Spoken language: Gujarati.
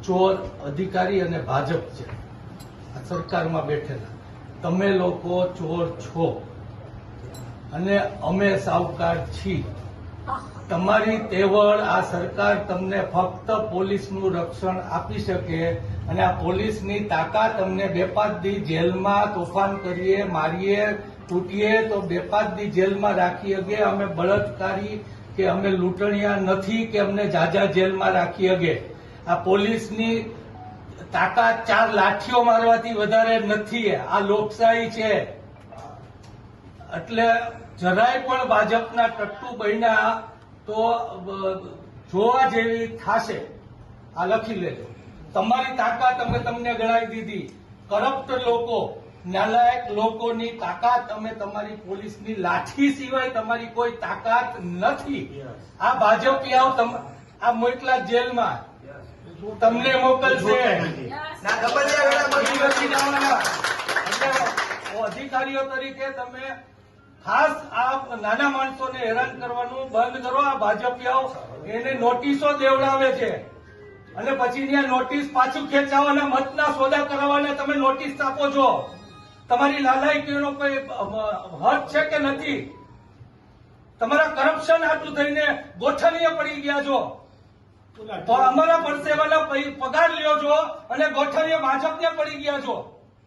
ચોર અધિકારી અને ભાજપ છે આ સરકારમાં બેઠેલા. તમે લોકો ચોર છો અને અમે સાવકાર છીએ. તમારી તેવડ આ સરકાર તમને ફક્ત પોલીસનું રક્ષણ આપી શકે અને આ પોલીસની તાકાત અમને બે પાંચ દી જેલમાં તોફાન કરીએ, મારીએ, તૂટીએ તો બે પાંચ દી જેલમાં રાખી શકે. અમે બળાત્કારી કે અમે લૂંટણિયા નથી કે અમને જાજા જેલમાં રાખી શકે. આ પોલીસની તાકાત 4 લાઠીઓ મારવાથી વધારે નથી. આ લોકશાહી છે. એટલે જરાય પણ ભાજપના ટટ્ટુ બન્યા તો જોવા જેવી થશે. આ લખી લેજો. તમારી તાકાત અમે તમને ગણાવી દીધી. કરપ્ટ લોકો, નાલાયક લોકોની તાકાત અમે તમારી પોલીસની લાઠી સિવાય તમારી કોઈ તાકાત નથી. આ ભાજપિયાઓ આ મોકલા જેલમાં તમને મોકલશે. અધિકારીઓ તરીકે તમે ખાસ આ નાના માણસોને હેરાન કરવાનું બંધ કરો. આ ભાજપિયાઓ એને નોટિસો દેવડાવે છે અને પછી ત્યાં નોટિસ પાછું ખેંચાવાના, મતના સોદા કરાવવાના તમે નોટિસ આપો છો. તમારી લાલાયકીનો કોઈ હદ છે કે નથી? તમારા કરપ્શન આટલું થઈને ગોઠણીએ પડી ગયા છો તો અમારા પરસેવાના પગાર લ્યો છો અને ગોઠણીએ ભાજપને પડી ગયા છો.